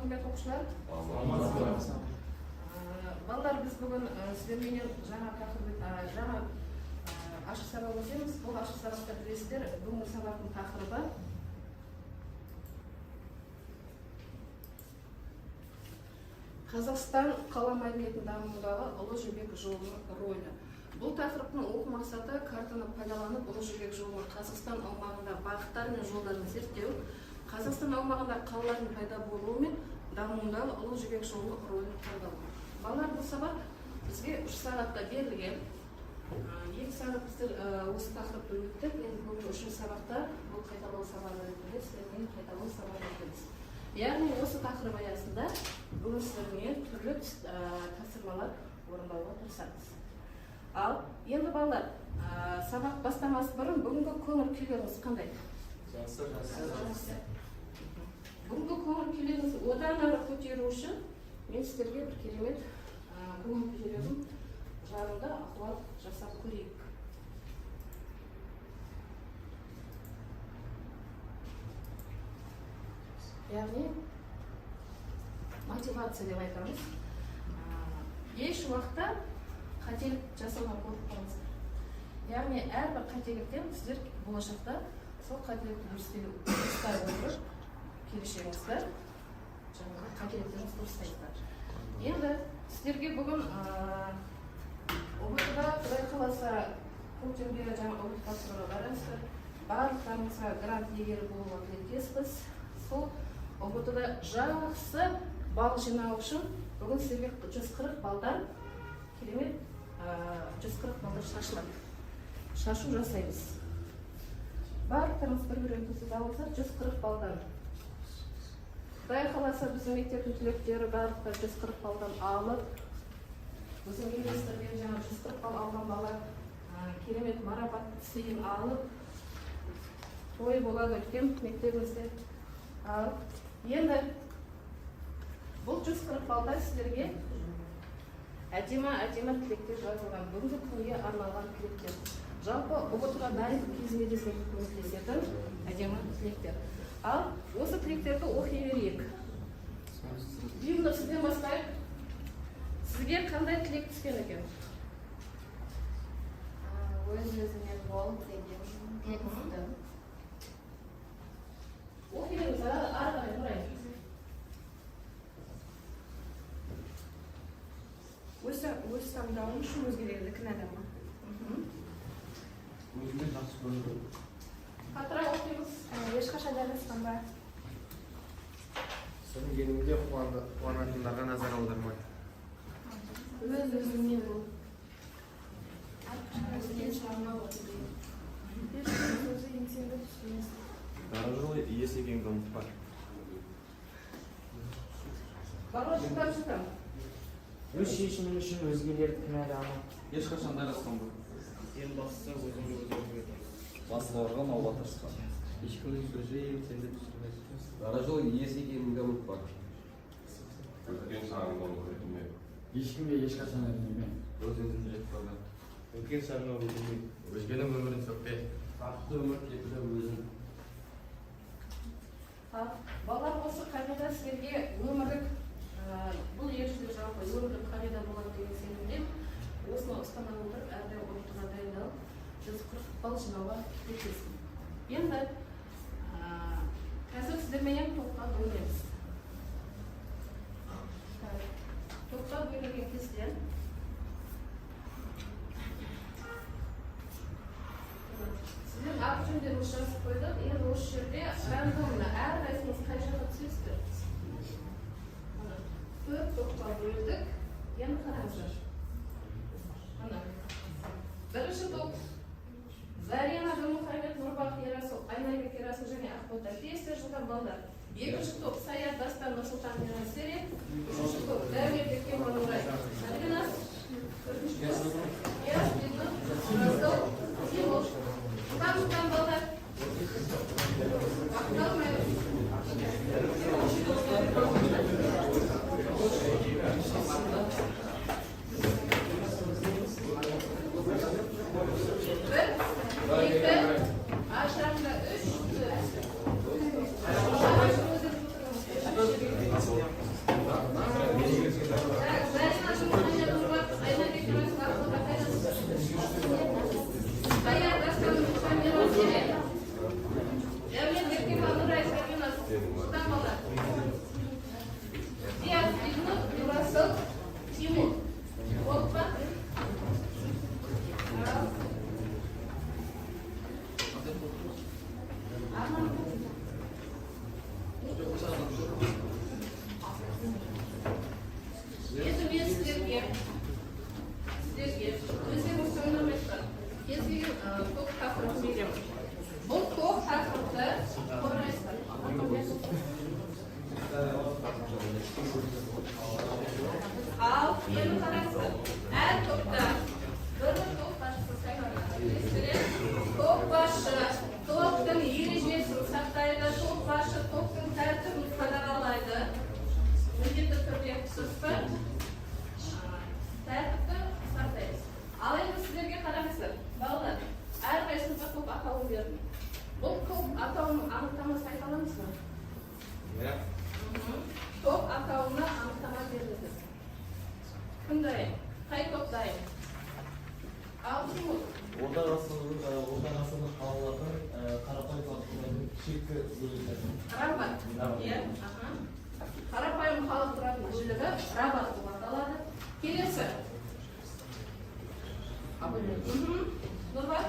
құрметті оқушылар. Балалар, біз бүгін сіздерменен жаңа ашық сабақ өтеміз. Бұл ашық сабақта білесіздер, бүгінгі сабақтың тақырыбы Қазақстан қала мәдениетін дамытудағы Ұлы Жібек жолының рөлі. Бұл тақырыптың оқу мақсаты картаны пайдаланып Ұлы Жібек жолының Қазақстан аумағында бағыттар мен жолдарын зерттеу, Қазақстан аумағында қалалардың пайда болуы мен дамуындағы Ұлы Жібек жолының рөлін талдау. Балалар, бұл сабақ бізге 3 сағатта берілген. 2 сағат біздер осы тақырыпты өттік. Енді бүгін 3 сабақта бұл қайталау сабағы ретінде сіздермен қайталау сабағы өтеміз. Яғни осы тақырып аясында бүгін сіздермен түрлі тапсырмалар орындауға тырысамыз. Ал енді балалар, сабақ бастамас бұрын бүгінгі көңіл күйлеріңіз қандай? Жақсы. Бүгінгі көңіл күйлеріңізді одан ары көтеру үшін мен сіздерге бір керемет көңіл күйлердің жарында ахуал жасап көрейік. Яғни мотивация деп айтамыз. Еш уақытта қателік жасаудан қорықпаңыздар. Яғни әрбір қателіктен сіздер болашақта сол қателікті дұрыстай отырып, келешегіңізді жаңағы қателіктеріңізді дұрыстайсыздар. Енді сіздерге бүгін ұбт-да Құдай қаласа көктемде жаңа ұбт тапсыруға барасыздар. Барлықтарыңызға грант иегері болуға тілектеспіз. Сол ұбт-да жақсы балл жинау үшін бүгін сіздерге 140 балдан керемет 140 балдан шашу жасаймыз. Барлықтарыңыз бір-бірін қосып алыңыздар 140 балдан. Құдай қаласа біздің мектептің түлектері барлықтар 140 балдан алып, біздің министрден жаңа 140 балл алған бала керемет марапат сыйын алып, той болады өткен мектебімізде. Енді бұл 140 балда сіздерге әдемі тілектер жазылған, бүгінгі күнге арналған тілектер. Жалпы ұбт-ға дайындық кезінде де сіздерге көмектесетін әдемі тілектер. Ал осы тілектерді оқи берейік. Үйімді сізден бастайық. Сізге қандай тілек түскен екен? Өз-өзімен бол деген тексті. Оқи беріңіз, ары қарай тұрайық. Өз таңдауым үшін өзгелерді кінәлама. Өзіме жақсы көрінді. Қатырақ оқимыз. Ешқашан жараспанба. Сөнгенімде қуанатындарға назар аудармай. Өз-өзімен бол. Дара жолы иесі екеніңді ұмытпа. Барлықтар жұтам. Өз шешімің үшін өзгелерді кінәлама. Ешқашан дараспанба. Ең бастысы өзіңді өзгерту. Басқаларға малға тырысқа. Ешкімнің сөзі сенде түсірмес. Дара жолы иесі екеніңді ұмытпа. Өткен сағыңды өтінме. Ешкімге ешқашан өтінме. Өз-өзіңді жетпеуді. Өткен сағыңа өтінме. Өзгенің өмірін сөкпе. Бақытты өмір кепілі өзің. Балалар, осы қағида сіздерге өмірлік, бұл ержүрек жалпы өмірлік қағида болады деген сенімде осыны ұстана отырып, әрдайым ұбт-ға дайындалып, 140 балл жинауға тілектеспін. Енді қазір сіздерменен топқа бөлінеміз. Топқа бөлінген кезде сізден аты жөндеріңіз жазып қойдық. Енді осы жерде рандомна әрқайсыңыз қай жаққа түсесіздер. 4 топқа бөлдік. Енді қараңыздар. Бірінші топ Зарина Дымухамед, Нұрбақ Ерасыл, Айнабек Ерасыл және Ақбота Тестер жылдан балдар. Екінші топ Саят Дастан Нұрсұлтан Ерасері. Үшінші топ Дәулет Бекеман Нұрай Сарбинас. Төртінші топ Ерасбеков, Раздол, Тимош. Жылдан балдар. Ақтал Майыр. Aşağıda 3. Senin var. Tamamlar. Diğer İlmi Nurasıl Timur. Olma. Sizlerge özdеріңіз söylemekten кезген топ тақырып беремін. Бұл топ тақырыпты қорғайсыздар. Ал енді қараңыздар. Әр топта бір топ басшысы сайланады. Топ басшы топтың ережесін сақтайды, топ басшы топтың тәртібін қадағалайды. Міндетті түрде түсінікті? Тәртіпті сақтаймыз. Ал енді сіздерге қараңыздар. Балалар, әрқайсымызға топ атауын бердім. Бұл топ атауының анықтамасы айта аламыз ба? Иә. Топ атауына анықтама берілді. Кім дайын? Қай топ дайын? Ал Тимур. Орта ғасырлық қалалардың қарапайым халықтардың шеткі бөлігі. Рабат. Иә. Қарапайым халық тұратын бөлігі Рабат деп аталады. Келесі. Нұрбай.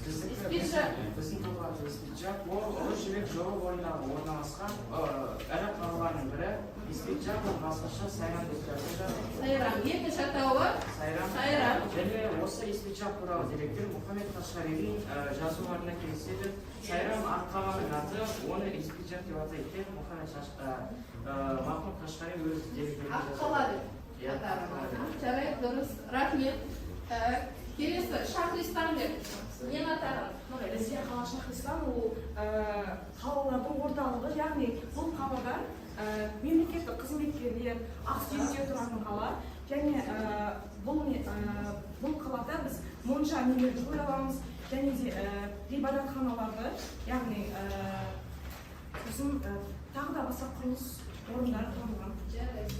Біздің топ Испиджак, ол ұлы жібек жолы бойындағы орналасқан ірі қалалардың бірі. Испиджак ол басқаша Сайрам деп аталады. Сайрам. Екінші атауы Сайрам. Және осы Испиджак туралы деректер Мұхаммед Қашқаридің жазуларына кездеседі. Сайрам қаланың аты, оны Испиджак деп атайды. Мұхаммед Қашқари өз деректерінде Аққала деп атады. Жарайды, дұрыс. Рахмет. Келесі Шахристан деп. Нені атаған? Бізде қала Шахристан ол қалалардың орталығы, яғни бұл қалада мемлекеттік қызметкерлер, ақсүйектер тұратын қала. Және бұл қалада біз монша нелерді көре аламыз, және де ғибадатханаларды, яғни сосын тағы да басқа құрылыс орындары тұрған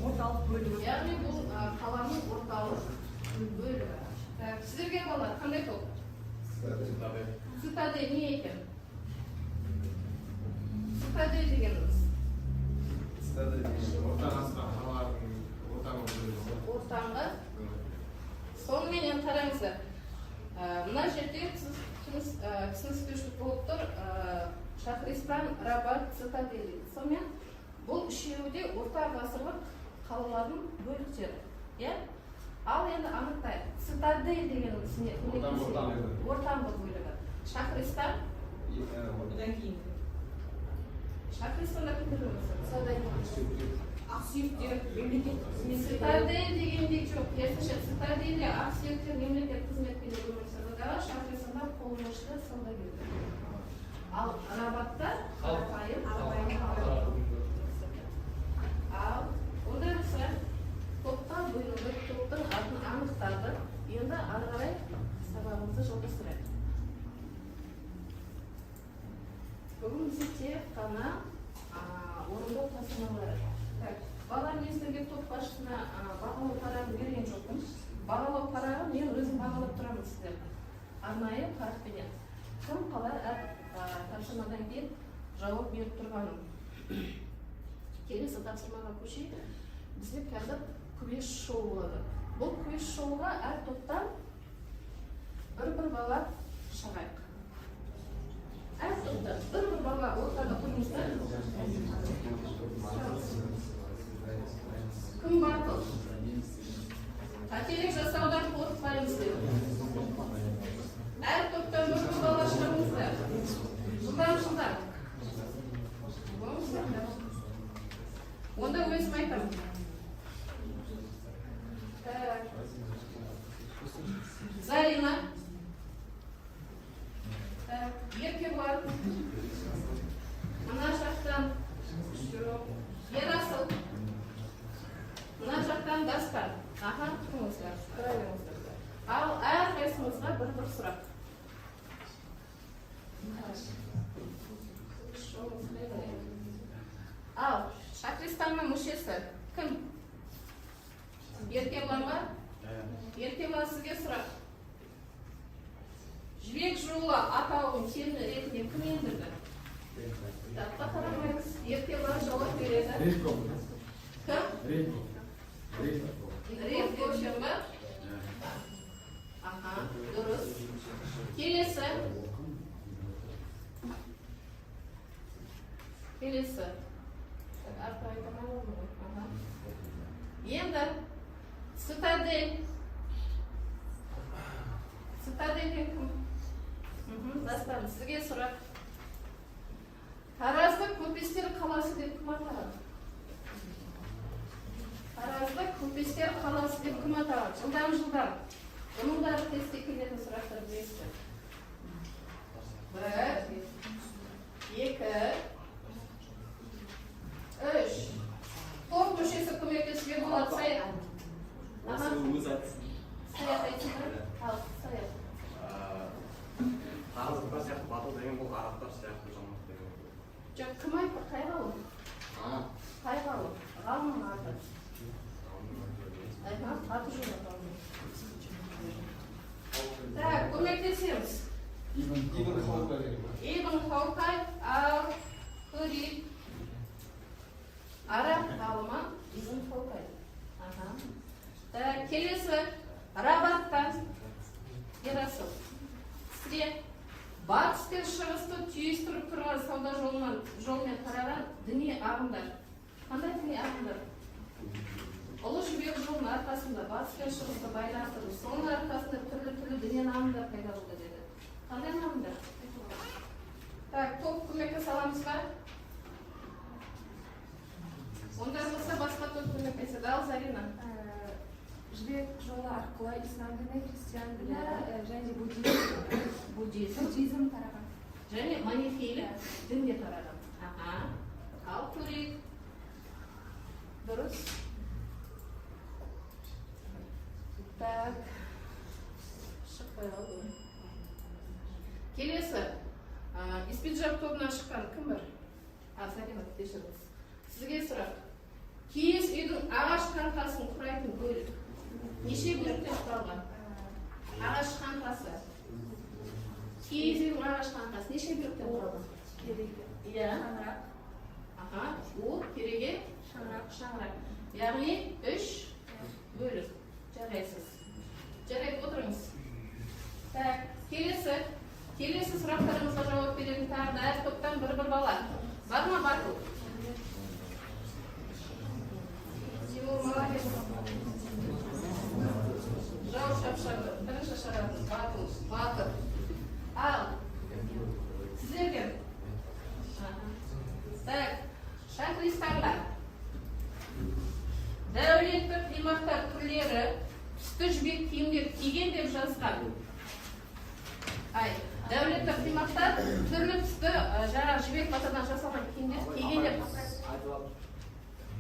орталық бөлігі. Яғни бұл қаланың орталық бөлігі. Сіздерге балалар, қандай топ? Цитадель не екен? Цитадель дегеніміз? Орта ғасырлық қалалардың ортаңғы бөлігі. Ортаңғы. Сонымен қараңыздар. Мына жерде түсініспеушілік болып тұр. Шахристан, Рабат, Цитадель. Сонымен бұл үшеуі де орта ғасырлық қалалардың бөліктері. Ал енді анықтайық. Цитадель дегеніміз не? Ортаңғы бөлігі. Шахристан? Одан кейін. Шахристанда кімдер өмір Ақсүйектер, мемлекеттік қызметкерлер. Цитадель дегенде жоқ. Керісінше цитадельде ақсүйектер мемлекет қызметкерлер өмір сүрді. Шахристанда қолөнершілер саудагерлер. Ал Рабатта қарапайым. Ал ондай болса топқа бөлінді, топтың атын анықтады. Енді ары қарай сабағымызды жалғастырайық. Бүгін бізде тек қана орындау тапсырмалары. Балалар, мен сіздерге топ басшысына бағалау парағын берген жоқпын. Бағалау парағын мен өзім бағалап тұрамын сіздерді. Арнайы парақпенен. Кім қалар әр тапсырмадан кейін жауап беріп тұрғаным. Келесі тапсырмаға көшейік. Бізде қазір квиз шоу болады. Бұл квиз шоуға әр топтан бір бала шығайық. Әр топтан бір бала ортада тұрыңыздар. Кім батыл? Қателік жасаудан қорықпаймыз деп. Әр топтан бір бала шығыңыздар. Жылдам. Онда өзім айтамын. Зарина. Еркебұлан. Мына жақтан Ерасыл. Мына жақтан Дастан. Тұрыңыздар, тұра беріңіздер. Ал әрқайсымызға бір сұрақ. Ал Шахристанның мүшесі кім? Еркебұлан ба? Еркебұлан, сізге сұрақ. Жібек жолы атауын термин ретінде кім ендірді? Кітапқа қарамаймыз. Речков. Кім? Речков. Рет көшем ба? Аха, дұрыс. Келесі. Келесі. Артқа айтамай oldu ғой. Аха. Енді цитадель. Цитадель кім? Заставын, сізге сұрақ. Таразды көпестер қаласы деп кім атаған? Таразды көпестер қаласы деп кім атаған? Жылдан. Бұның бәрі тестте келетін сұрақтар білесіздер. 1, 2, 3. Топ мүшесі көмектесуге болады. Саят. Саят айтыңдар. Ал, Саят. Таразда сияқты батыл деген бұл арабтар сияқты жаман деген. Жоқ, кім айтты? Қай ғалым? Қай ғалым? Ғалымның аты. Аты жоқ ғалым. Так, көмектесеміз. Ибн Халкай. Ибн Халкай, Ал-Хури. Араб ғалымы Ибн Халкай. Так, келесі Рабаттан. Ерасыл. Сізге батыс пен шығысты түйістіріп тұрған сауда жолмен қараған діни ағымдар. Қандай діни ағымдар? Ұлы жібек жолының арқасында батыс пен шығысты байланыстырып, соның арқасында түрлі діни ағымдар пайда болды деді. Қандай ағымдар? Так, топ көмекке саламыз ба? Ондай болса басқа топ көмектеседі. Ал, Зарина. Жібек жолы арқылы ислам діні, христиан діні және буддизм тараған. Және манихейлік дінге тараған. Ал, көрейік. Дұрыс. Так. Шықпай қалды. Келесі. Испиджаб тобынан шыққан кім бар? Зарина, кешіріңіз. Сізге сұрақ. Киіз үйдің ағаш қаңқасын құрайтын бөлік. Неше бөліктен құралған? Ағаш қаңқасы. Киіз үйдің ағаш қаңқасы неше бөліктен құралған? Кереге. Иә. Шаңырақ. Ол кереге? Шаңырақ. Яғни 3 бөлік. Жарайсыз. Жарайды, отырыңыз. Так, келесі сұрақтарымызға жауап беретін тағы да әр топтан бір бала. Бар ма батыл? Тимур, молодец. Жау шапшаңды. Бірінші шаратыз. Батыл. Ал. Сіздерге. Так, Шахристанға. Дәулетті қимақтар түрлері түсті жібек киімдер киген деп жазған. Дәулетті қимақтар түрлі түсті жаңа жібек матадан жасалған киімдер киген деп.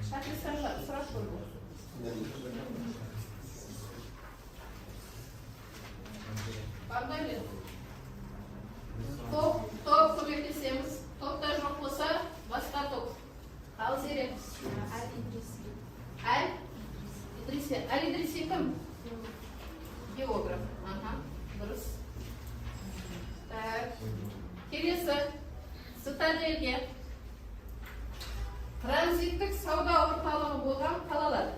Шахристанға сұрақ қойды. Бардайлы. Топ көмектесеміз. Топта жоқ болса, басқа топ. Ал Зере. Аль-Идриси кім? Географ. Дұрыс. Келесі. Цитадельге. Транзиттік сауда орталығы болған қалалар.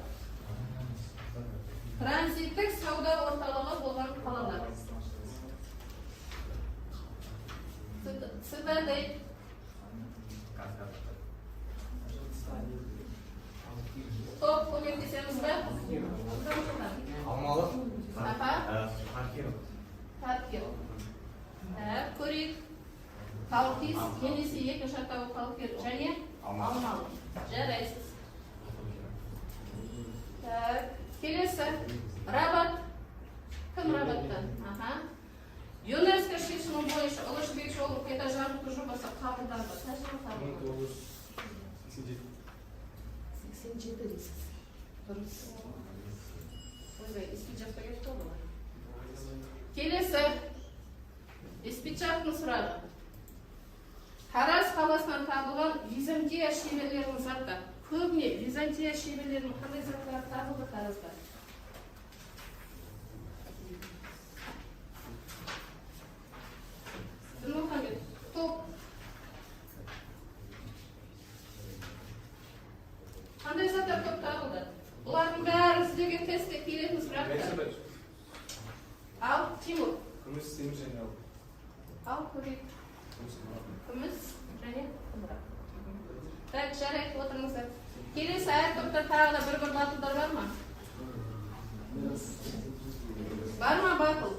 Транзиттік сауда орталығы болған қалалар. Цитадель. Топ көмектесеміз бе? Алмалы. Таркир. Көрейік. Талқис, немесе екінші атауы Талқир және Алмалы. Жарайсыз. Келесі. Рабат. Кім Рабаттан? ЮНЕСКО шешімі бойынша Ұлы Жібек жолы қайта жаңғырту жобасы қабылданды. Қай жылы қабылданды? 87 дейсіз. Дұрыс. Ойбай, испиджапқа кетті ғой. Келесі. Испиджаптың сұрағы. Тараз қаласынан табылған Византия шеберлерінің заты. Көбіне Византия шеберлерінің қандай заттары табылды Таразда? Дінмұхаммед, топ. Бұлардың бәрі сіздерге тестте келетін сұрақтар. Ал, Тимур. Күміс, темір және алтын. Ал, көбейт. Күміс және қымырат. Так, жарайды, отырыңыздар. Келесі әр топта тағы да бір батылдар бар ма? Бар ма батыл?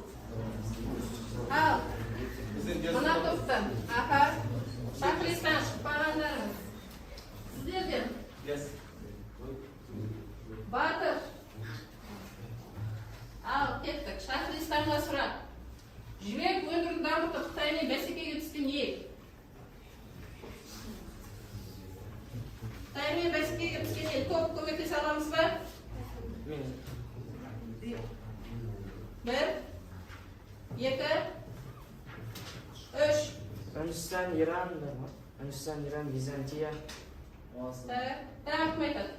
Ал, мына топтан. Аха, шахристан шықпағандарыңыз. Сіздерден? Батыр. Ал, кеттік. Шахристанға сұрақ. Жібек өндірді дамытып Қытаймен бәсекеге түскен ел. Қытаймен бәсекеге түскен ел. Топ көмектесе аламыз ба? Бір, екі, үш. Үндістан, Иран, Византия. Тағы кім айтады?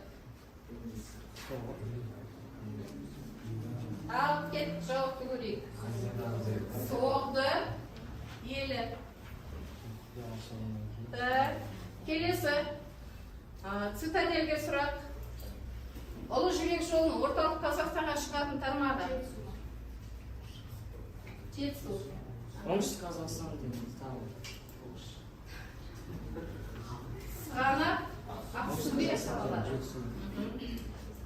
Ал, кет, жауапты көрейік. Соғды, елі. Келесі. Цитадельге сұрақ. Ұлы жібек жолының орталық Қазақстанға шығатын тармағы. Жетісу. Оңтүстік Қазақстан дейміз. Сығанақ, Ақсүмбе салалары.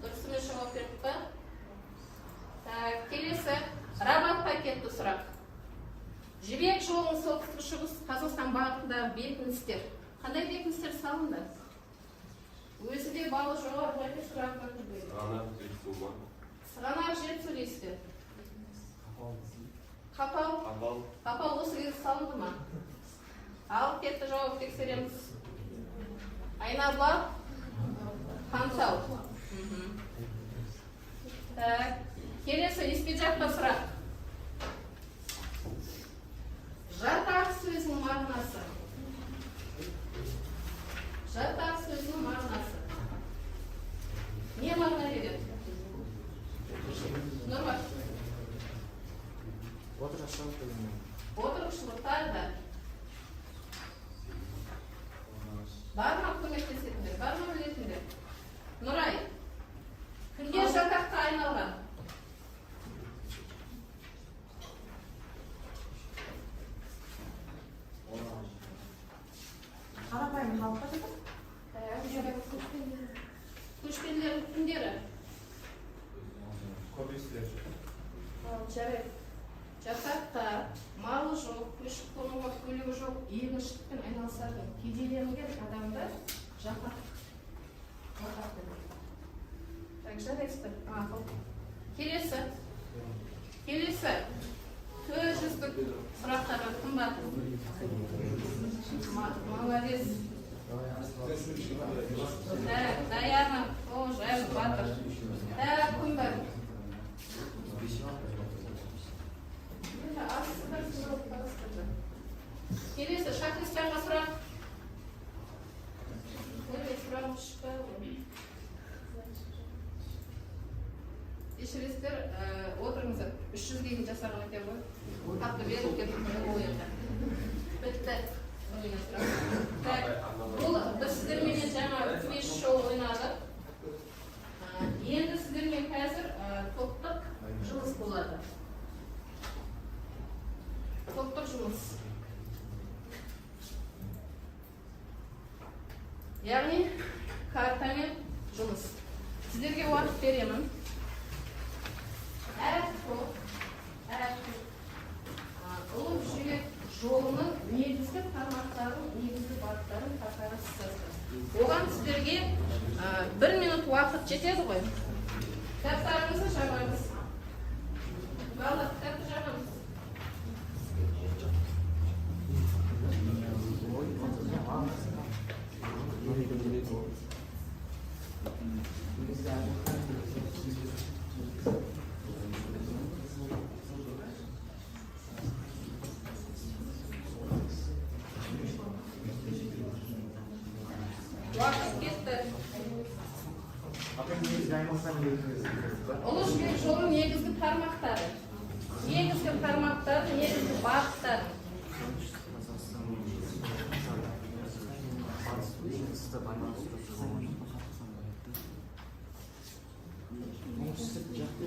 Дұрысымен жауап бердік па? Келесі. Рабат пакетті сұрақ. Жібек жолының солтүстік шығыс Қазақстан бағытындағы бекіністер. Қандай бекіністер салынды? Өзі де балы жоғары өте сұрақтан жүргізді. Сығанақ, Жетісу дейсіздер. Қапал? Қапал осы кезде салынды ма? Алып кетті, жауап тексереміз. Айнабұлақ? Хансау. Келесі, Еспеджаққа сұрақ. Жатақ сөзінің мағынасы. Жатақ сөзінің мағынасы. Не мағына береді? Нұрбақ. Отырықшылықтар да. Бар ма көмектесетіндер? Бар ма білетіндер? Нұрай. Кімге жатаққа айналған? Қарапайым халыққа жатыр. Көшпенділердің кімдері? Көбейсілер. Жарайды. Жатақта малы жоқ, көшіп қонуға көлігі жоқ, егіншілікпен айналысатын кедейленген адамдар жатақ. Так, жарайсыздар. Келесі. Көзжіздік сұрақтарға кім бар? Молодец. Даяна, жайлы батыр. Кім бар? Келесі, Шахристанға сұрақ. Сұрағым шықпай ғой. Ешірестер, отырыңыздар. 300 дейін жасаған екен ғой. Қатты беріп кетіп ойында. Бітті. Бұл біз сіздерменен жаңа квиз шоу ойнадық. Енді сіздермен қазір топтық жұмыс болады. Топтық жұмыс. Яғни картамен жұмыс. Сіздерге уақыт беремін. Әр топ ұлы жібек жолының негізгі тармақтарын, негізгі бағыттарын қатары сызды. Оған сіздерге 1 минут уақыт жетеді ғой. Кітаптарыңызды жабыңыз. Балалар, кітапты жабыңыз. Уақыт кетті. Ұлы жібек жолының негізгі тармақтары. Негізгі бағыттары. оңтүстік жақта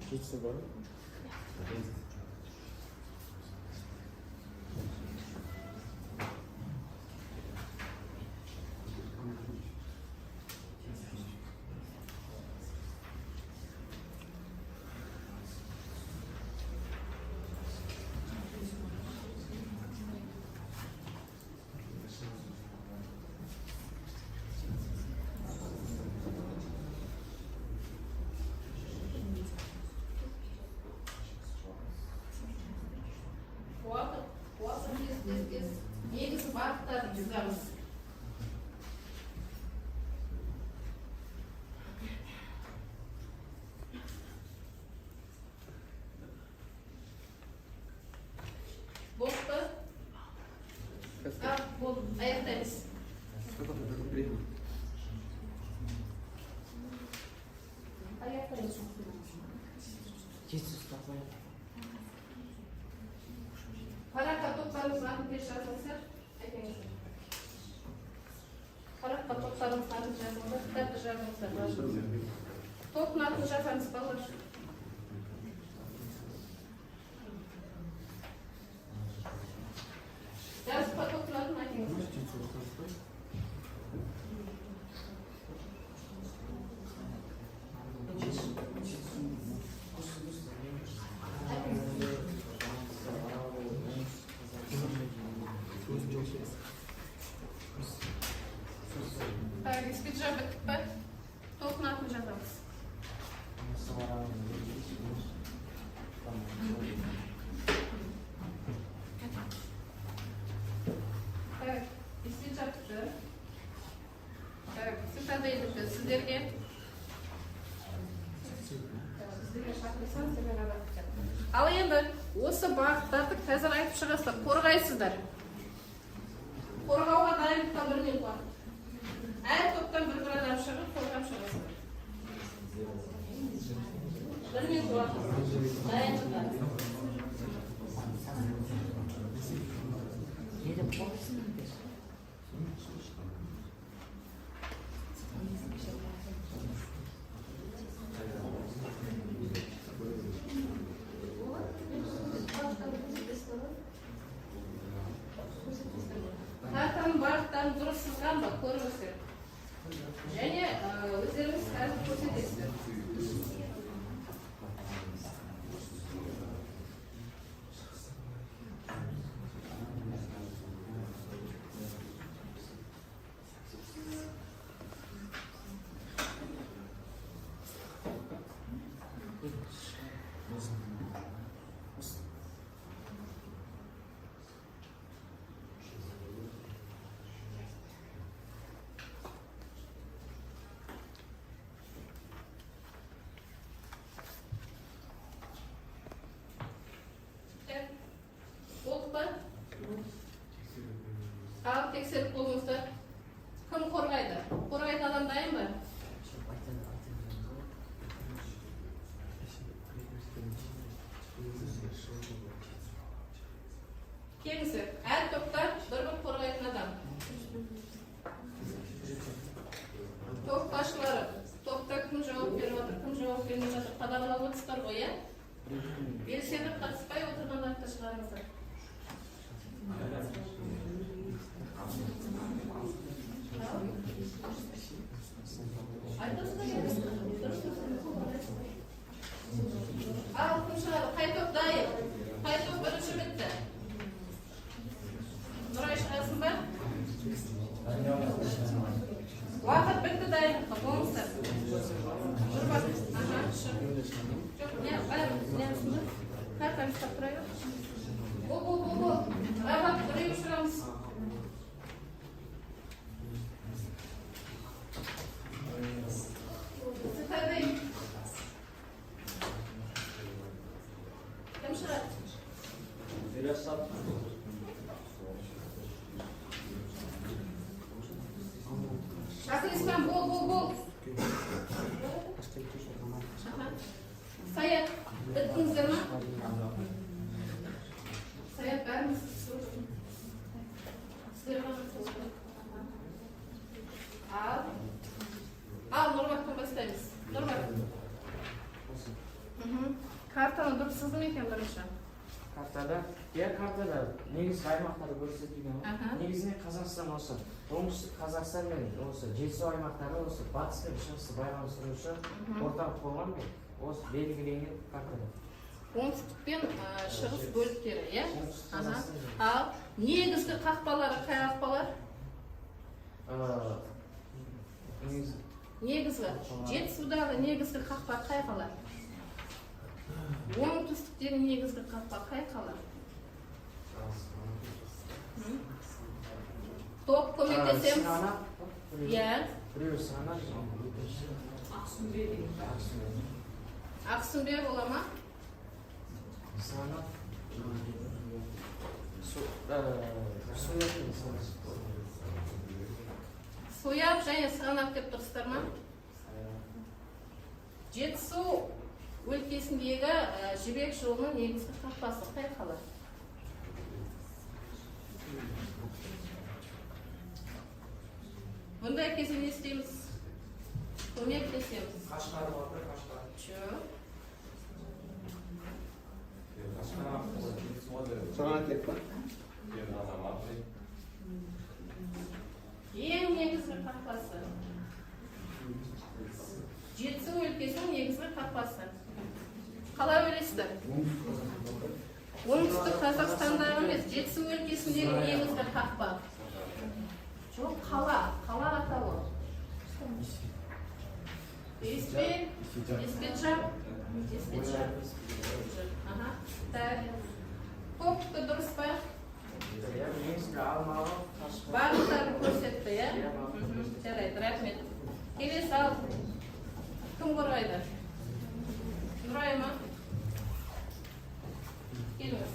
жетісу бар. Уақыт негізгі бағыттарын жазамыз. Болды ба? Болды, аяқтаймыз. Аяқтаймыз. Параққа топтарыңыздың атын тез жазыңыздар. Айтыңыздар. Параққа топтарыңыздың атын жазыңыздар. Кітапты жазыңыздар. Топтың атын жазамыз, балалар. Жазып па топтың атын айтыңыздар. İspitçe bitti mi? Toplun atmış adamız. Evet, İspitçe bitti. Evet, sizden de yedik. Sizlerge шақырсаң сіздерге бақытты. Ал енді осы бағыттарды қазір айтып шығасыздар, қорғайсыздар. Қорғауға дайындыққа бір минут уақыт. Әр топтан бір адам шығып, қорғап шығасыздар. Бір минут уақыт. Дайындыққа. Картаның бағыттарын дұрыс сызған ба, көріңіздер. Және өздеріңіз қазір көрсетесіздер. Болды ба? Алып тексеріп болыңыздар. Кім қорғайды? Қорғайтын адам дайын ба? Келіңіздер. Әр топта бір қорғайтын адам. Топ басшылары. Топта кім жауап беріп отыр, кім жауап бермей жатыр. Қадағалап отырсыздар ғой, иә? Белсеніп қатыспай отырғандарды шығарыңыздар. Ал кім шығады? Қай топ дайын? Қай топ бірінші бітті? Нұрай шығасың ба? Уақыт бітті дайындыққа, болыңыздар. Жүрбат. Аха, шық. Жоқ, не, бәрі, немісің ба? Картаны ұстап тұра бер. Бол. Рахат, біреу шығамыз. Сықайдай. Кім шығады? Шахрислам, бол. Саят, біттіңіздер ма? Саят, бәріміз Ал, Нұрматтан бастаймыз. Нұрмат. Картаны дұрыс сызды ма екен бірінші? Картада, картада негізгі аймақтары көрсетілген ғой. Негізінен Қазақстан осы. Оңтүстік Қазақстан мен осы жетісу аймақтары осы батыс пен шығысты байланыстырушы орталық болған бе? Осы белгіленген картада. Оңтүстік пен шығыс бөліктері, иә? Ал негізгі қақпалары қай қақпалар? Негізгі. Жетісудағы негізгі қақпа қай қала? Оңтүстіктегі негізгі қақпа қай қала? Топ көмектесеміз. Иә. Біреуі Сығанақ, Ақсүмбе бола ма? Сығанақ, Сояп және Сығанақ деп тұрсыздар ма? Жетісу өлкесіндегі жібек жолының негізгі қақпасы қай қала? Бұндай кезде не істейміз? Көмектесеміз. Қашқар бар, Қашқар. Жоқ. Сағанатек па? Ең негізгі қақпасы. Жетісу өлкесінің негізгі қақпасы. Қалай ойлайсыздар? Оңтүстік Қазақстандағы емес, Жетісу өлкесіндегі негізгі қақпа. Жоқ, қала атауы. Еспеджап. Көпті дұрыс па? негізгі Алмалы, Қашқар. Барлықтарын көрсетті, иә? Жарайды, рахмет. Келесі ал. Кім қорғайды? Нұрай ма? Келіңіз.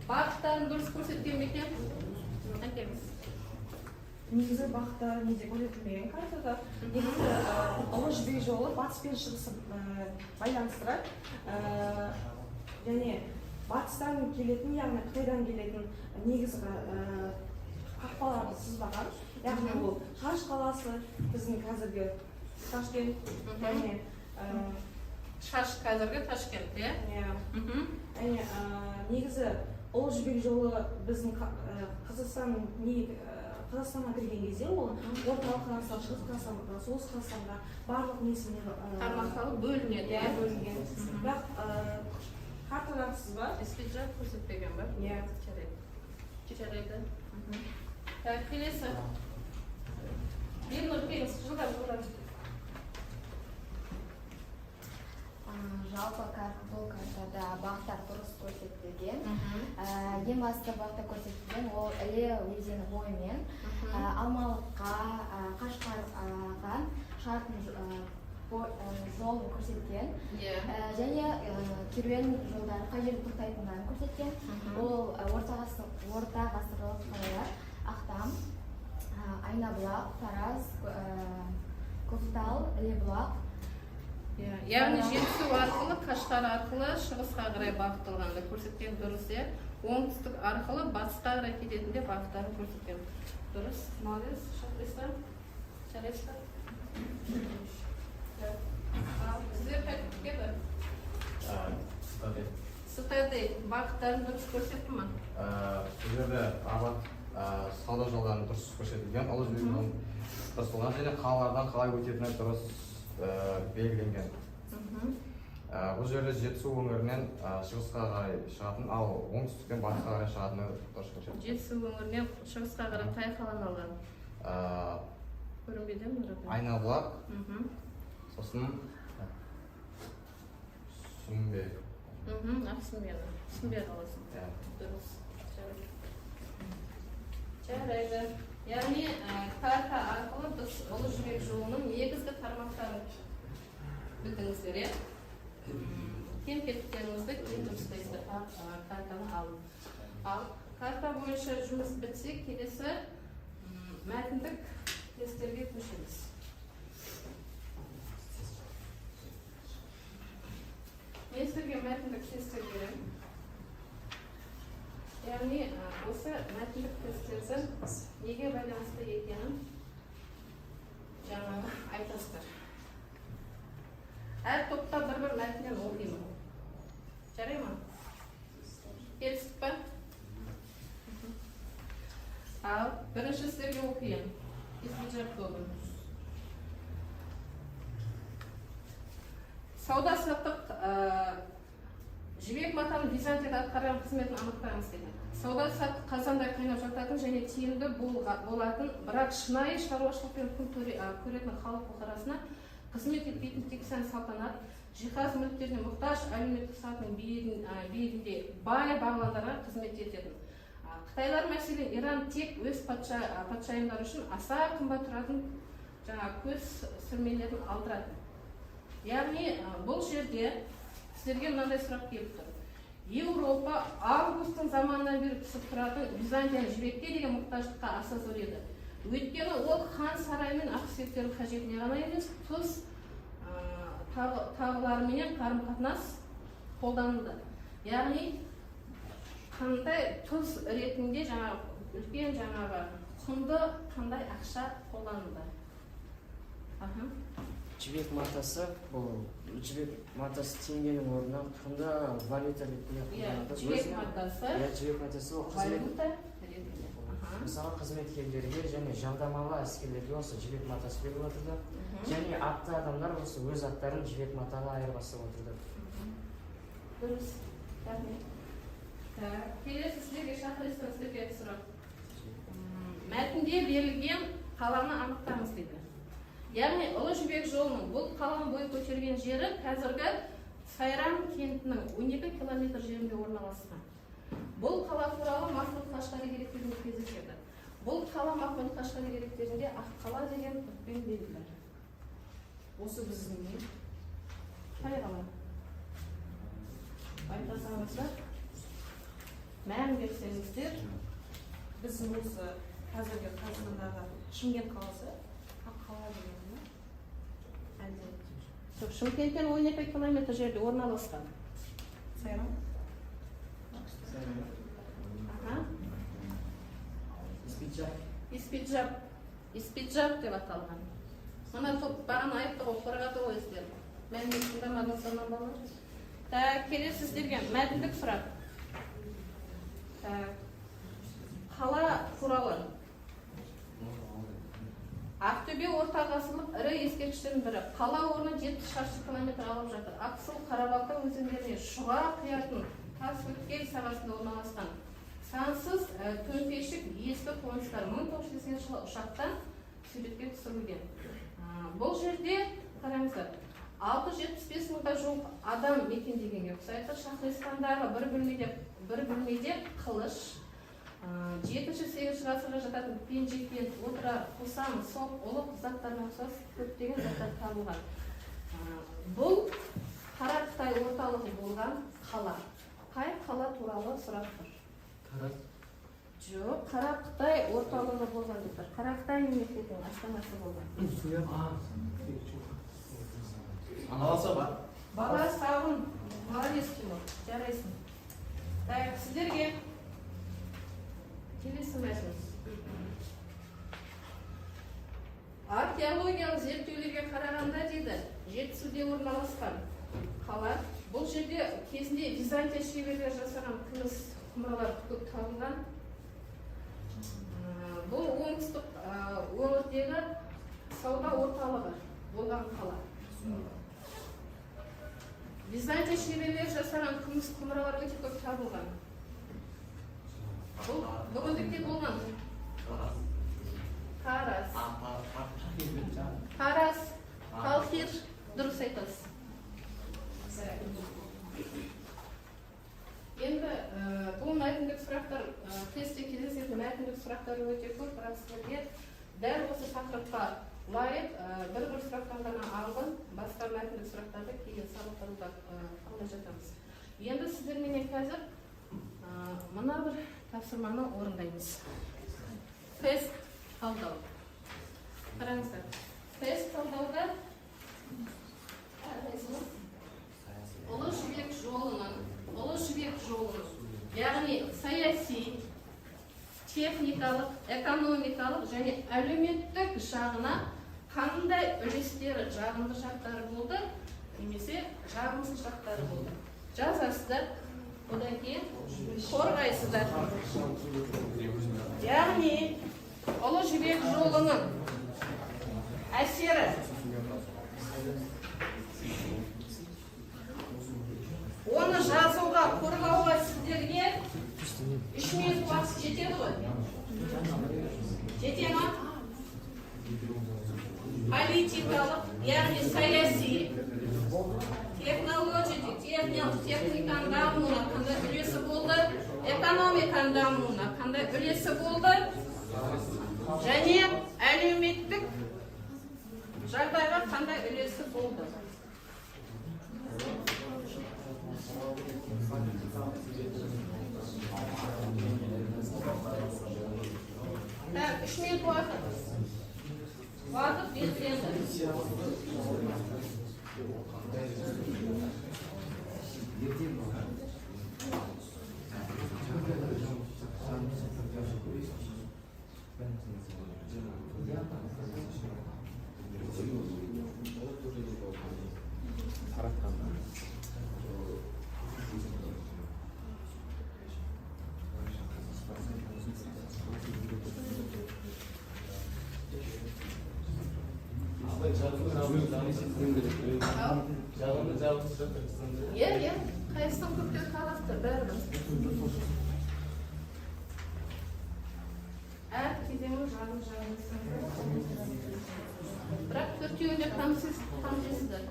Бағыттарын дұрыс көрсеткен ме екен? Әкеліңіз. негізі бағыттары неде көрсетілмеген картада. Негізі ұлы жібек жолы батыс пен шығысы байланыстырады. Және батыстан келетін, яғни Қытайдан келетін негізгі қақпаларды сызбаған. Яғни ол Шаш қаласы, біздің қазіргі Ташкент, және Шаш қазіргі Ташкент, иә? және негізі ұлы жібек жолы біздің Қазақстанға кірген кезде ол орталық Қазақстан, шығыс Қазақстанға, солтүстік Қазақстанға барлық несіне Тармақталып бөлінеді, иә? бөлінген. Бірақ картадасыз ба? Еспеджап көрсетпеген ба? Иә. Жарайды. Так, келесі. Бенұр, келіңіз, жылдар. Жалпы бұл картада бағыттар дұрыс көрсетілген. Ең басты бағытта көрсетілген ол Іле өзені бойымен Алмалыққа, Қашқарға шығатын жол көрсеткен. Және керуен жолдары қай жерде тоқтайтындарын көрсеткен. Ол орта ғасырлық қалалар Ақтам, Айнабұлақ, Тараз, Көктал, Ілебұлақ. Яғни Жетісу арқылы, Қашқар арқылы шығысқа қарай бағытталғанды көрсеткен дұрыс, иә? Оңтүстік арқылы батысқа қарай кететінде бағыттарын көрсеткен дұрыс. Молодец, шақырыстар. Жарайсыздар. Сіздер қайтып кетті? Сытады бағыттарын дұрыс көрсетті ма? Бұл жерде сауда жолдарын дұрыс көрсетілген, ұлы жібек жолын дұрыс болған және қалалардан қалай өтетіні дұрыс белгіленген. Бұл жерде Жетісу өңірінен шығысқа қарай шығатын, ал оңтүстіктен батысқа қарай шығатыны дұрыс көрсетілген. Жетісу өңірінен шығысқа қарай қай қаланы алған? Көрінбейді ме? Айнабұлақ, сосын Сүмбе. Ақсүмбені. Сүмбе қаласын. Дұрыс. Жарайды. Яғни карта арқылы біз ұлы жібек жолының негізгі тармақтарын білдіңіздер, иә? Кем-кетіктеріңізді кейін дұрыстайсыздар картаны алып. Ал карта бойынша жұмыс бітсе, келесі мәтіндік тесттерге көшеміз. Мен сіздерге мәтіндік тесттер беремін. Яғни осы мәтіндік тесттердің неге байланысты екенін жаңағы айтасыздар. Әр топта бір мәтіннен оқимын. Жарай ма? Келістік па? Ал бірінші сіздерге оқиын. Естілжар тобын. Сауда-саттық жібек матаның Византияда атқарған қызметін анықтаңыз дейді. Сауда-саттық қазандай қайнап жататын және тиімді болатын, бірақ шынайы шаруашылықпен күн көретін халық бұқарасына қызмет етпейтін тек сән-салтанат, жиһаз мүліктеріне мұқтаж әлеуметтік сатының биігінде бай бағландарға қызмет ететін. Қытайлар мәселен Иран тек өз патшайымдары үшін аса қымбат тұратын көз сүрмелерін алдыратын. Яғни бұл жерде сіздерге мынандай сұрақ келіп тұр. Еуропа Августтың заманынан бері түсіп тұратын Византияның жібекке деген мұқтаждыққа аса зор еді. Өйткені ол хан сарай мен ақсүйектердің қажетіне ғана емес, тұз тағыларымен қарым-қатынас қолданылды. Яғни қандай тұз ретінде үлкен құнды қандай ақша қолданылды. Жібек матасы, бұл жібек матасы теңгенің орнына құнды валюта ретінде қолданылды. Жібек матасы ол валюта. Мысалы қызметкерлерге және жалдамалы әскерлерге осы жібек матасы беріп отырды. Және атты адамдар осы өз аттарын жібек матаға айырбастап отырды. Дұрыс. Келесі сіздерге шақырыстан сіздерге сұрақ. Мәтінде берілген қаланы анықтаңыз дейді. Яғни Ұлы Жібек жолының бұл қаланы бой көтерген жері қазіргі Сайрам кентінің 12 километр жерінде орналасқан. Бұл қала туралы Махмұд Қашқари деректерінде кездеседі. Бұл қала Махмұд Қашқари деректерінде Аққала деген атпен белгілі. Осы біздің не? Қай қала? Айтасаңыздар, мән берсеңіздер, Біздің осы қазіргі Қазақстандағы Шымкент қаласы Аққала деген. Шымкенттен 12 километр жерде орналасқан. Сайрам? Испиджаб деп аталған. Мына топ бағана айтты ғой, қорғады ғой сіздер. Мәлімет тыңдамадыңыздар ма? Келесі сіздерге мәтіндік сұрақ. Қала туралы. Ақтөбе орта ғасырлық ірі ескерткіштердің бірі. Қала орны 70 шаршы километр алып жатыр. Ақсыл, Қарабалта өзендеріне шұға құятын Тасөткел сағасында орналасқан. Сансыз төмпешік ескі қоныстар 1980 жылы ұшақтан суретке түсірілген. Бұл жерде қараңыздар, 675 мыңға жуық адам мекендегенге ұқсайды. Шахристандағы бір бөлмеде қылыш, 7-8 ғасырға жататын пенжекент, отырар, қусам, соқ, ұлық заттарына ұқсас көптеген заттар табылған. Бұл Қара Қытай орталығы болған қала. Қай қала туралы сұрақ тұр? Жоқ, Қара Қытай орталығы болған деп тұр. Қара Қытай мемлекетінің астанасы болған. Баласы бар. Бала сағын, молодец Тимур, жарайсың. Сіздерге келесі мәтін. Археологиялық зерттеулерге қарағанда дейді, Жетісуде орналасқан қала. Бұл жерде кезінде Византия шеберлері жасаған күміс құмыралар көп табылған. Бұл оңтүстік өңірдегі сауда орталығы болған қала. Византия шеберлері жасаған күміс құмыралар өте көп табылған. Бұл бүгіндікте болған. Тарас, Талхир, дұрыс айтасыз. Енді бұл мәтіндік сұрақтар, тестте кездесетін мәтіндік сұрақтар өте көп, бірақ сіздерге дәл осы тақырыпқа лайық бір сұрақтан ғана алғын, басқа мәтіндік сұрақтарды кейін сабақтарда алда жатамыз. Енді сіздерменен қазір мына бір тапсырманы орындаймыз. Тест талдау. Қараңыздар. Тест талдауда Ұлы Жібек жолының, яғни саяси, техникалық, экономикалық және әлеуметтік жағына қандай үлестері, жағымды жақтары болды, немесе жағымсыз жақтары болды. Жазасыздар, одан кейін қорғайсыздар. Яғни Ұлы Жібек жолының әсері оны жазуға, қорғауға сіздерге 3 минут уақыт жетеді ғой? Жете ма? Политикалық, яғни саяси, техниканың дамуына қандай үлесі болды, экономиканың дамуына қандай үлесі болды, және әлеуметтік жағдайға қандай үлесі болды. Так, 3 минут уақыт. Уақыт белгіленді. Иә, қайсының көптен қалақты бәріміз. Әр кезеңнің жағын. Бірақ төртеуінде қамсыздар.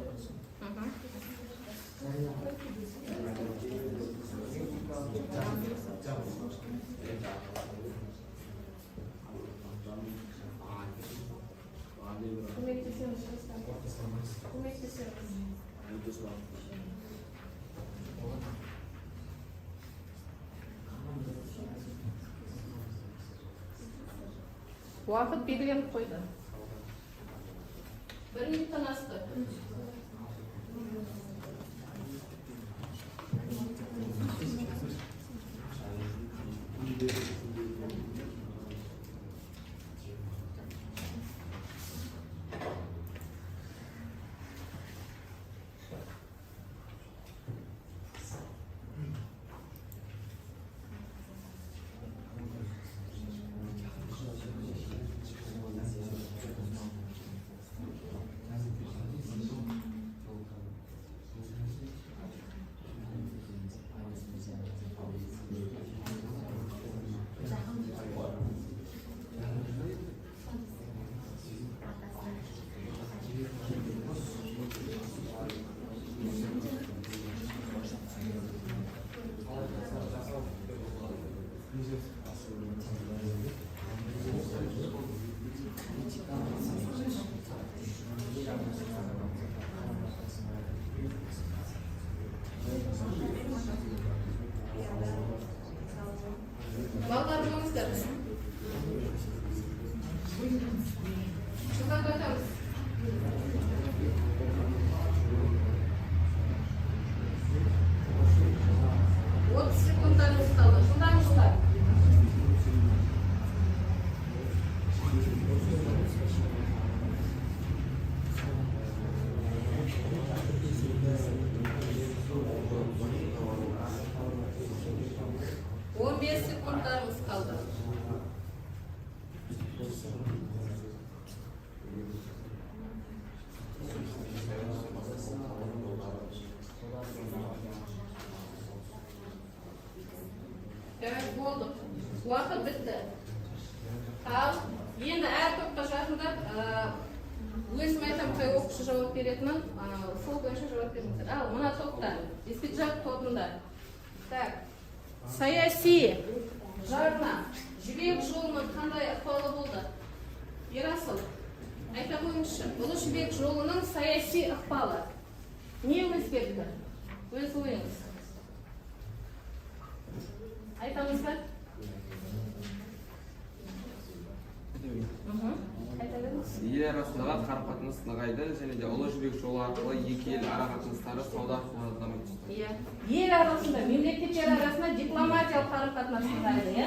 Уақыт белгіленіп қойды. 1 минуттан асты. Балалар болыңыздар. Шудан өтеміз. Секундтарыңыз қалды. Шудан ұстар. Секундтарымыз қалды. Evet, болды. Уақыт бітті. Ал, енді әр топқа жақындап, өзім айтам, қай оқушы жауап беретінін, сол бойынша жауап беріңіздер. Ал, мына топта, испиджак тобында. Так, саяси жарына Жібек жолының қандай ықпалы болды? Ерасыл, айта қойыңызшы, Ұлы Жібек жолының саяси ықпалы не өзгерді? Өз ойыңыз. Айта нығайды және де Ұлы Жібек жолы арқылы екі ел арақатынастары сауда арқылы дамиды. Иә. Ел арасында, мемлекеттер арасында дипломатиялық қарым-қатынас нығайды, иә?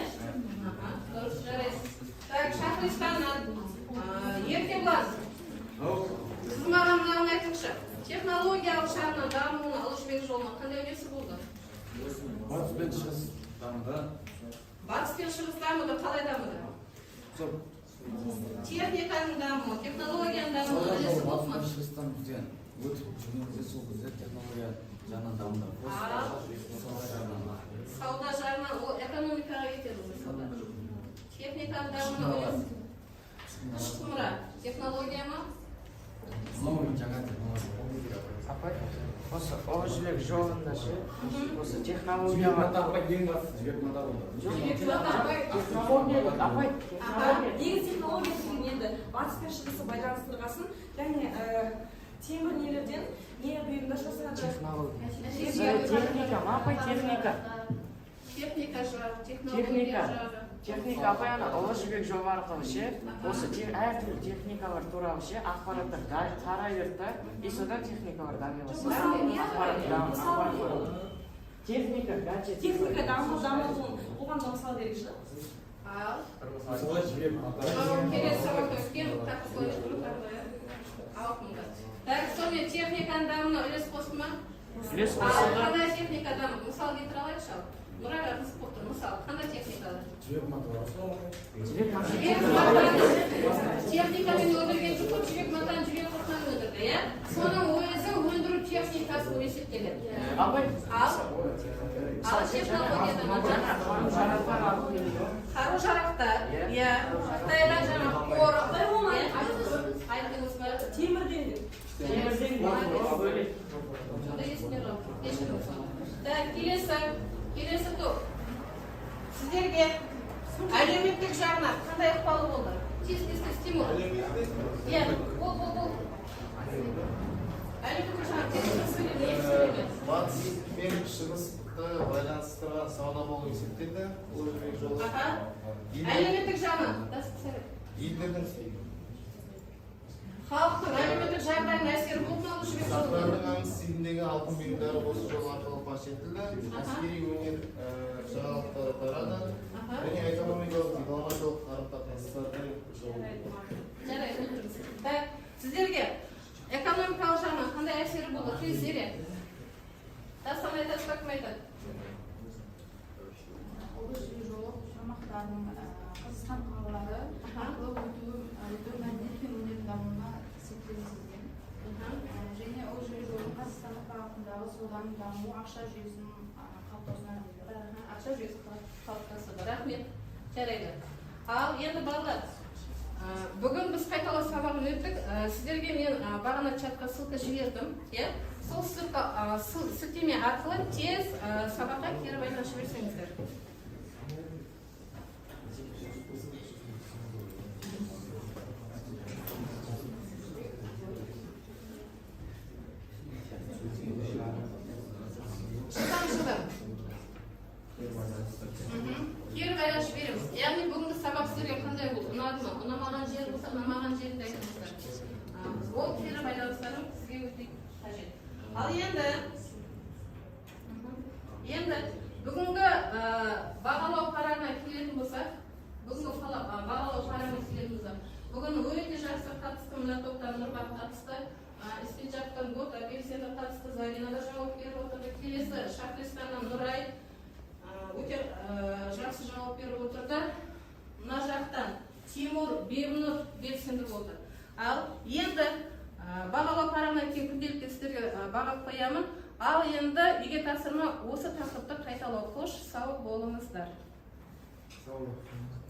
Дұрыс, жарайсыз. Так, Шахристаннан, Еркебұлан, сіз маған мынаны айтыңызшы. Технологиялық жағынан дамуына Ұлы Жібек жолына қандай үлесі болды? Батыс пен шығыс дамыды. Батыс пен шығыс дамуды, қалай дамыды? Техниканың дамуы, технологияның дамуы үлесі болды ма? Шығыстан бізден өтіп жүрген кезде сол кезде технология жағынан дамыды. Сауда жағынан ол экономикаға кетеді ғой сауда. Техниканың дамуына үлесі. Құмыра, технология ма? Жаңа технология. Апай, осы Ұлы Жібек жолында ше, осы технологияға ең бастысы жібек мата болды. Апай, Негіз технология деген енді батыс пен шығысы байланыстырғасын, және темір нелерден не бұйымдар жасалады? техника, апай, техника. Техника жағы, технология жағы. Техника, апай, ана Ұлы Жібек жолы арқылы ше, осы әртүрлі техникалар туралы ше, ақпараттар тарай берді, и содан техникалар дами бастады. Техника, гаджет. Техника дамуын оған да мысал берейікші. Ал? Солай жібек мата. Келесі сабақта кем тақып қойып алтынға. Так, сонымен техниканың дамуына үлес қосты ма? Үлес қосылды. Қандай техника дамыды? Мысал келтіре алайықшы ал. Мұраға қысып болып тұр. Мысал, қандай техникалар? Жібек мата. Жібек мата. Техникамен өндірген жоқ, жібек матаны жібек құртынан өндірді, иә? Соның өзі өндіру техникасы болып есептеледі. Апай, Ал технологияда қару-жарақтар, иә, Қытайға жаңа қорық, айтыңыз ба? Темірден Сонда есіне жоқ, ешкім сол. Так, келесі топ. Сіздерге әлеуметтік жағынан қандай ықпалы болды? Тез-тез, Тимур. Иә, бол. Әлеуметтік жағынан тез-тез сөйлеме. Батыс пен шығысты байланыстырған сауда болып есептелді. Ұлы Жібек жолы. Әлеуметтік жағынан. Елдердің Халықтың әлеуметтік жағдайының әсері болды ма Ұлы Жібек жолы? сақтардың аңыз стиліндегі алтын бұйымдары осы жол арқылы паш етілді. Әскери өнер жаңалықтары тарады. Және экономикалық дипломатиялық қарым-қатынастардың жолы. Жарайды, отырыңыз. Сіздерге экономикалық жағынан қандай әсері болды? Сөздері. Дастан айтады, кім айтады? Ұлы Жібек жолы аймақтардың Қазақстан қалалары арқылы өту мәдениет пен өнердің дамуына септігін тигізген. Және Ұлы Жібек жолының қазақстандық бағытындағы сауданың дамуы ақша жүйесінің қалыптасуына әкелді. Ақша жүйесі қалыптасады. Рахмет. Жарайды. Ал енді балалар, бүгін біз қайталау сабағын өттік. Сіздерге мен бағана чатқа ссылка жібердім. Сол сілтеме арқылы тез сабаққа кері байланысып жіберсеңіздер. Кері байланысып жібереміз. Яғни бүгінгі сабақ сіздерге қандай болды? Ұнады ма? Ұнамаған жері болса, ұнамаған жерді айтыңыздар. Ол кері байланыстарың сізге өте қажет. Ал енді бүгінгі бағалау парағына келетін болсақ, бүгін өте жақсы қатысты, мына топтан Нұрбақ қатысты, Истинжақтан Бота, белсенді қатысты, Зарина да жауап беріп отырды. Келесі Шахристаннан Нұрай өте жақсы жауап беріп отырды. Мына жақтан Тимур, Бибнұр белсенді болды. Ал енді бағалау парағына кейін күнделікті сіздерге баға қоямын. Ал енді үйге тапсырма осы тақырыпты қайталау. Қош, сау болыңыздар. Сау болыңыздар.